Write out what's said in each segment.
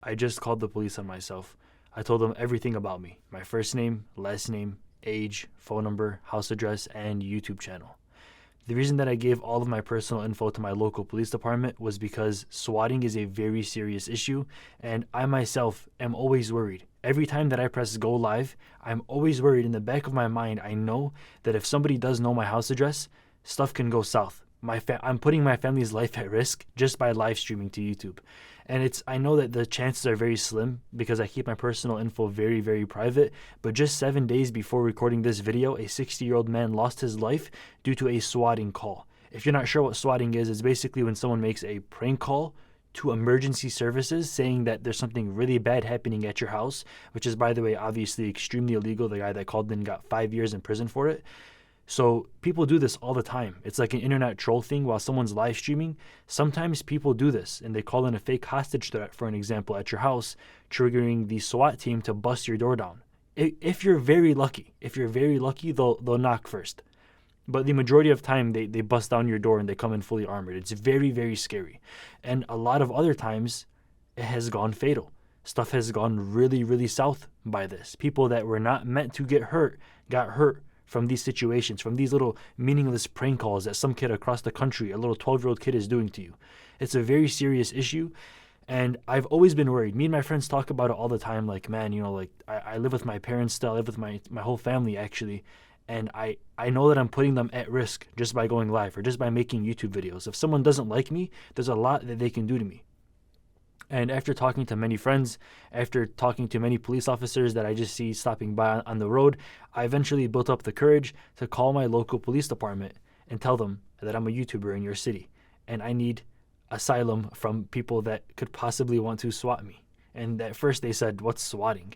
I just called the police on myself. I told them everything about me: my first name, last name, age, phone number, house address, and YouTube channel. The reason that I gave all of my personal info to my local police department was because swatting is a very serious issue, and I myself am always worried. Every time that I press go live, I'm always worried. In the back of my mind, I know that if somebody does know my house address, stuff can go south. I'm putting my family's life at risk just by live streaming to YouTube. And I know that the chances are very slim because I keep my personal info very, very private. But just 7 days before recording this video, a 60-year-old man lost his life due to a swatting call. If you're not sure what swatting is, it's basically when someone makes a prank call to emergency services saying that there's something really bad happening at your house, which is, by the way, obviously extremely illegal. The guy that called in got 5 years in prison for it. So people do this all the time. It's like an internet troll thing while someone's live streaming. Sometimes people do this and they call in a fake hostage threat, for an example, at your house, triggering the SWAT team to bust your door down. If you're very lucky, they'll knock first. But the majority of time, they bust down your door and they come in fully armored. It's very, very scary. And a lot of other times, it has gone fatal. Stuff has gone really, really south by this. People that were not meant to get hurt got hurt from these situations, from these little meaningless prank calls that some kid across the country, a little 12-year-old kid, is doing to you. It's a very serious issue, and I've always been worried. Me and my friends talk about it all the time, like, man, like I live with my parents still, I live with my whole family, actually, and I know that I'm putting them at risk just by going live or just by making YouTube videos. If someone doesn't like me, there's a lot that they can do to me. And after talking to many friends, after talking to many police officers that I just see stopping by on the road, I eventually built up the courage to call my local police department and tell them that I'm a YouTuber in your city and I need asylum from people that could possibly want to swat me. And at first they said, "What's swatting?"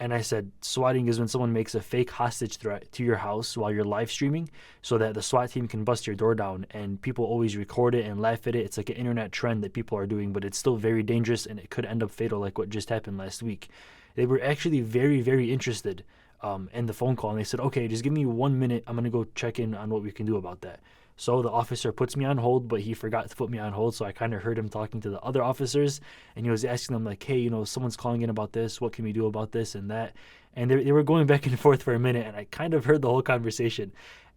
And I said, swatting is when someone makes a fake hostage threat to your house while you're live streaming so that the SWAT team can bust your door down. And people always record it and laugh at it. It's like an internet trend that people are doing, but it's still very dangerous and it could end up fatal, like what just happened last week. They were actually very, very interested in the phone call. And they said, okay, just give me 1 minute. I'm going to go check in on what we can do about that. So the officer puts me on hold, but he forgot to put me on hold. So I kind of heard him talking to the other officers and he was asking them like, hey, someone's calling in about this. What can we do about this and that? And they were going back and forth for a minute and I kind of heard the whole conversation.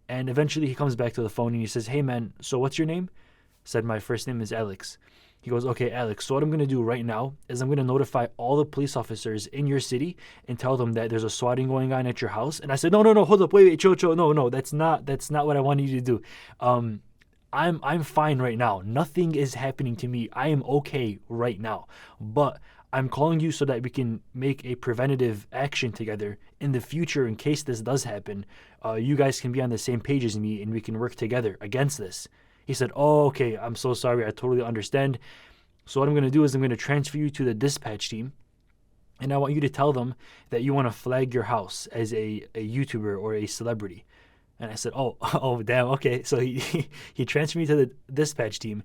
And eventually he comes back to the phone and he says, hey man, so what's your name? I said, my first name is Alex. He goes, okay, Alex, so what I'm going to do right now is I'm going to notify all the police officers in your city and tell them that there's a swatting going on at your house. And I said, no, hold up, wait, chill, no, that's not what I wanted you to do. I'm fine right now. Nothing is happening to me. I am okay right now. But I'm calling you so that we can make a preventative action together in the future in case this does happen. You guys can be on the same page as me and we can work together against this. He said, oh, okay, I'm so sorry. I totally understand. So what I'm going to do is I'm going to transfer you to the dispatch team. And I want you to tell them that you want to flag your house as a YouTuber or a celebrity. And I said, oh, damn, okay. So he transferred me to the dispatch team.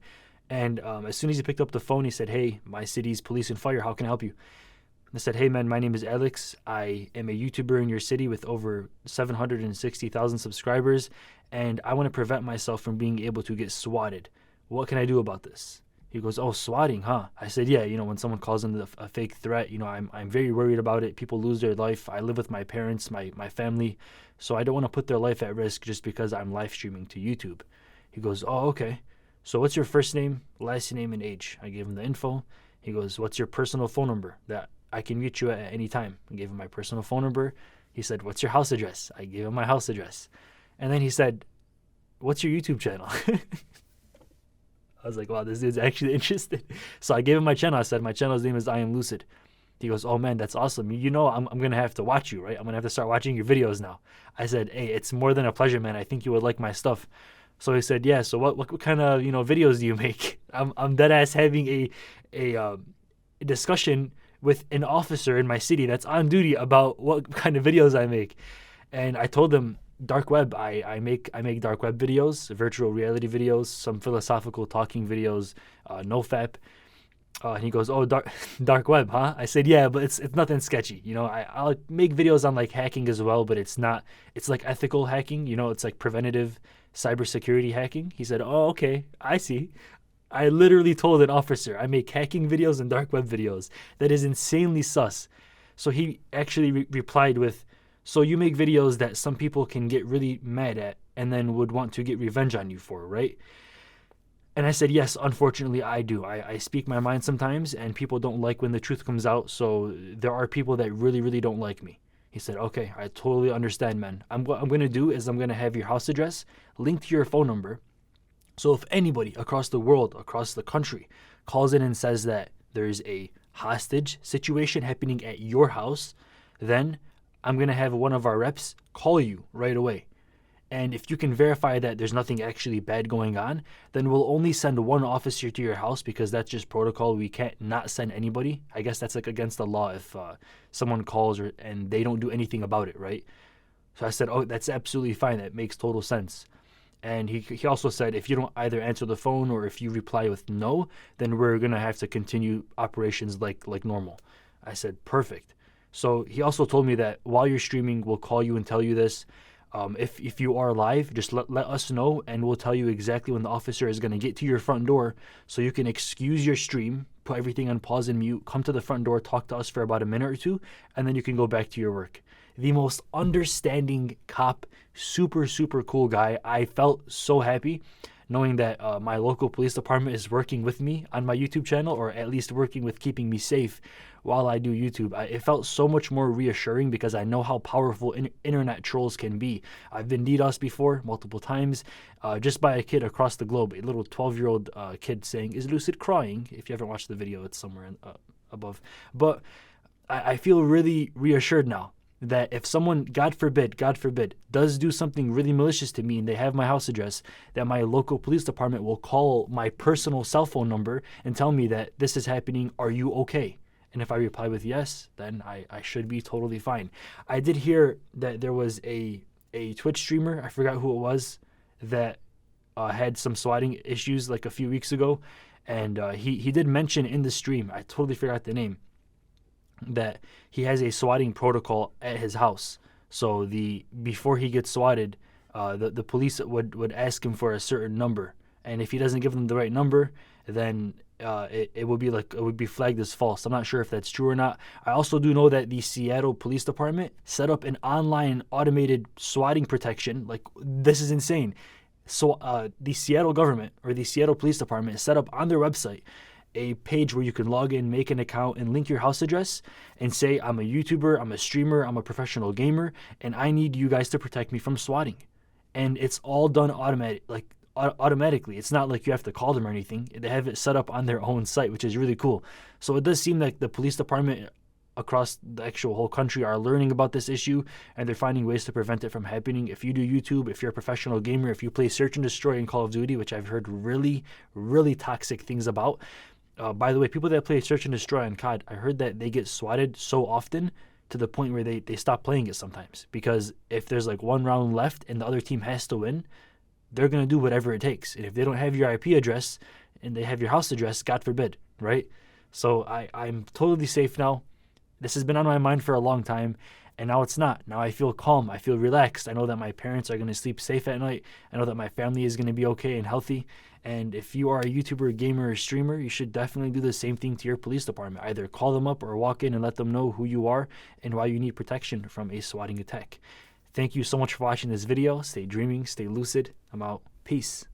And as soon as he picked up the phone, he said, hey, my city's police and fire. How can I help you? I said, hey, man, my name is Alex. I am a YouTuber in your city with over 760,000 subscribers, and I want to prevent myself from being able to get swatted. What can I do about this? He goes, oh, swatting, huh? I said, yeah, when someone calls in a fake threat, I'm very worried about it. People lose their life. I live with my parents, my family, so I don't want to put their life at risk just because I'm live streaming to YouTube. He goes, oh, okay. So what's your first name, last name, and age? I gave him the info. He goes, what's your personal phone number that I can reach you at any time? I gave him my personal phone number. He said, what's your house address? I gave him my house address. And then he said, what's your YouTube channel? I was like, wow, this dude's actually interested. So I gave him my channel. I said, my channel's name is iamLucid. He goes, oh man, that's awesome. I'm going to have to watch you, right? I'm going to have to start watching your videos now. I said, hey, it's more than a pleasure, man. I think you would like my stuff. So he said, yeah, so what kind of, videos do you make? I'm dead ass having a discussion with an officer in my city that's on duty about what kind of videos I make. And I told him, dark web. I make dark web videos, virtual reality videos, some philosophical talking videos, nofap. And he goes, oh, dark web, huh? I said, yeah, but it's nothing sketchy. I'll make videos on like hacking as well, but it's like ethical hacking. It's like preventative cybersecurity hacking. He said, oh, okay, I see. I literally told an officer, I make hacking videos and dark web videos. That is insanely sus. So he actually replied with, so you make videos that some people can get really mad at and then would want to get revenge on you for, right? And I said, yes, unfortunately, I do. I speak my mind sometimes, and people don't like when the truth comes out. So there are people that really, really don't like me. He said, okay, I totally understand, man. What I'm going to do is I'm going to have your house address linked to your phone number. So if anybody across the world, across the country, calls in and says that there's a hostage situation happening at your house, then I'm going to have one of our reps call you right away. And if you can verify that there's nothing actually bad going on, then we'll only send one officer to your house because that's just protocol. We can't not send anybody. I guess that's like against the law if someone calls and they don't do anything about it, right? So I said, oh, that's absolutely fine. That makes total sense. And he also said, if you don't either answer the phone or if you reply with no, then we're going to have to continue operations like normal. I said, perfect. So he also told me that while you're streaming, we'll call you and tell you this. If you are live, just let us know, and we'll tell you exactly when the officer is going to get to your front door so you can excuse your stream, put everything on pause and mute, come to the front door, talk to us for about a minute or two, and then you can go back to your work. The most understanding cop, super, super cool guy. I felt so happy knowing that my local police department is working with me on my YouTube channel, or at least working with keeping me safe while I do YouTube. It felt so much more reassuring because I know how powerful internet trolls can be. I've been DDoS before multiple times, just by a kid across the globe, a little 12-year-old kid saying, "Is Lucid crying?" If you haven't watched the video, it's somewhere above. But I feel really reassured now that if someone, God forbid, does do something really malicious to me and they have my house address, that my local police department will call my personal cell phone number and tell me that this is happening. Are you okay? And if I reply with yes, then I should be totally fine. I did hear that there was a Twitch streamer, I forgot who it was, that had some swatting issues like a few weeks ago. And he did mention in the stream, I totally forgot the name, that he has a swatting protocol at his house. So before he gets swatted, the police would ask him for a certain number. And if he doesn't give them the right number, then it would be flagged as false. I'm not sure if that's true or not. I also do know that the Seattle Police Department set up an online automated swatting protection. Like, this is insane. So the Seattle government, or the Seattle Police Department, set up on their website a page where you can log in, make an account, and link your house address and say, I'm a YouTuber, I'm a streamer, I'm a professional gamer, and I need you guys to protect me from swatting. And it's all done automatically. It's not like you have to call them or anything. They have it set up on their own site, which is really cool. So it does seem like the police department across the actual whole country are learning about this issue, and they're finding ways to prevent it from happening. If you do YouTube, if you're a professional gamer, if you play Search and Destroy in Call of Duty, which I've heard really, really toxic things about. By the way, people that play Search and Destroy on COD, I heard that they get swatted so often to the point where they stop playing it sometimes. Because if there's like one round left and the other team has to win, they're going to do whatever it takes. And if they don't have your IP address and they have your house address, God forbid, right? So I'm totally safe now. This has been on my mind for a long time, and now it's not. Now I feel calm. I feel relaxed. I know that my parents are going to sleep safe at night. I know that my family is going to be okay and healthy. And if you are a YouTuber, gamer, or streamer, you should definitely do the same thing to your police department. Either call them up or walk in and let them know who you are and why you need protection from a swatting attack. Thank you so much for watching this video. Stay dreaming, stay lucid. I'm out. Peace.